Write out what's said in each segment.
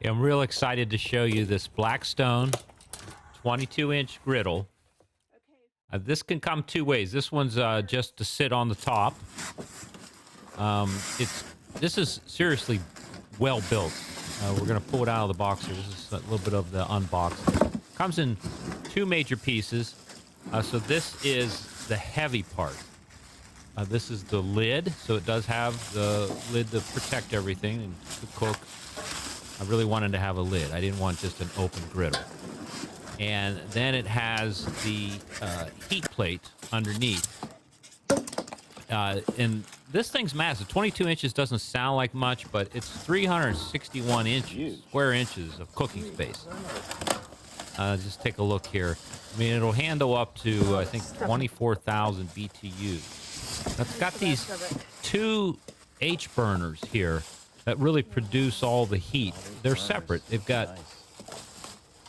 I'm real excited to show you this Blackstone 22-inch griddle. This can come two ways. This one's just to sit on the top. This is seriously well built. We're going to pull it out of the box here. This is a little bit of the unboxing. Comes in two major pieces. So this is the heavy part. This is the lid. So it does have the lid to protect everything and to cook. I really wanted to have a lid. I didn't want just an open griddle. And then it has the heat plate underneath. And this thing's massive. 22 inches doesn't sound like much, but it's 361 inches, square inches of cooking space. Just take a look here. I mean, it'll handle up to, I think, 24,000 BTUs. It's got these two H burners here that really produce all the heat. They're separate. They've got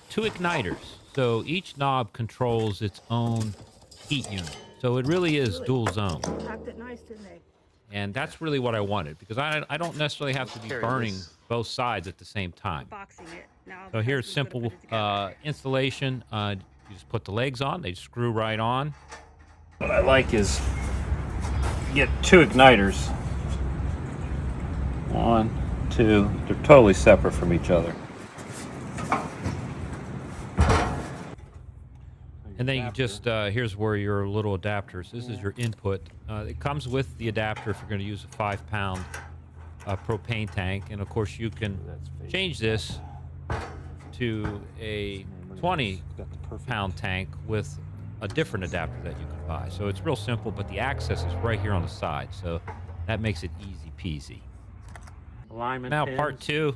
two igniters. So each knob controls its own heat unit. So it really is dual zone. Packed it nice, didn't they? And that's really what I wanted, because I don't necessarily have to be burning both sides at the same time. Boxing it. Now So here's simple installation. You just put the legs on. They screw right on. What I like is you get two igniters. One, two. They're totally separate from each other. And then you just, here's where your little adapters, this is your input. It comes with the adapter if you're going to use a 5-pound propane tank. And of course you can change this to a 20-pound tank with a different adapter that you can buy. So it's real simple, but the access is right here on the side. So that makes it easy peasy. Alignment now pins. Part two,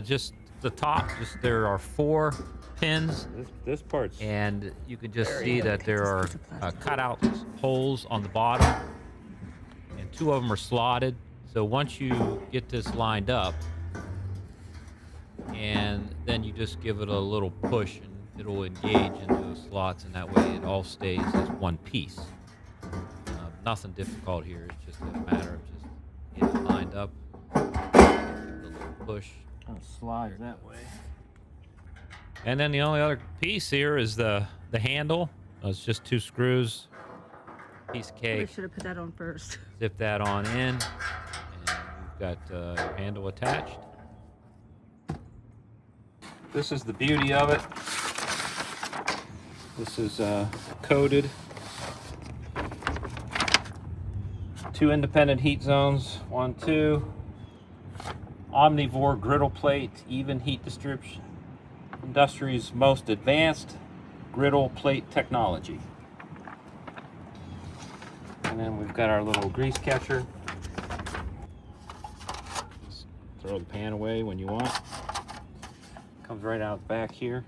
just the top, there are 4 pins. This part's... And you can just see that there are cutout holes on the bottom. And 2 of them are slotted. So once you get this lined up, and then you just give it a little push, and it'll engage into the slots, and that way it all stays as one piece. Nothing difficult here. It's just a matter of just getting it lined up. Give it a little push. Kind of slides that way. And then the only other piece here is the handle. It's just 2 screws. Piece of cake. We should have put that on first. Zip that on in, and you've got your handle attached. This is the beauty of it. This is coated. 2 independent heat zones. 1, 2. Omnivore griddle plate, even heat distribution. Industry's most advanced griddle plate technology. And then we've got our little grease catcher. Just throw the pan away when you want. Comes right out the back here.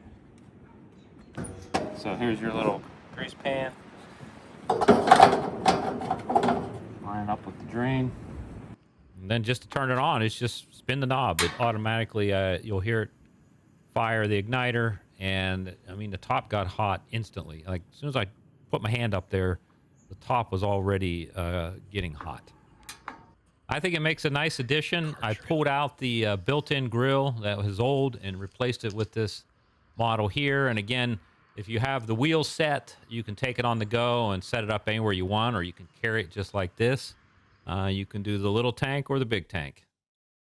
So here's your little grease pan. Line up with the drain. And then just to turn it on, it's just spin the knob. It automatically, you'll hear it fire the igniter, and I mean the top got hot instantly. Like as soon as I put my hand up there, the top was already getting hot. I think it makes a nice addition. I pulled out the built-in grill that was old and replaced it with this model here. And again, if you have the wheel set, you can take it on the go and set it up anywhere you want, or you can carry it just like this. You can do the little tank or the big tank.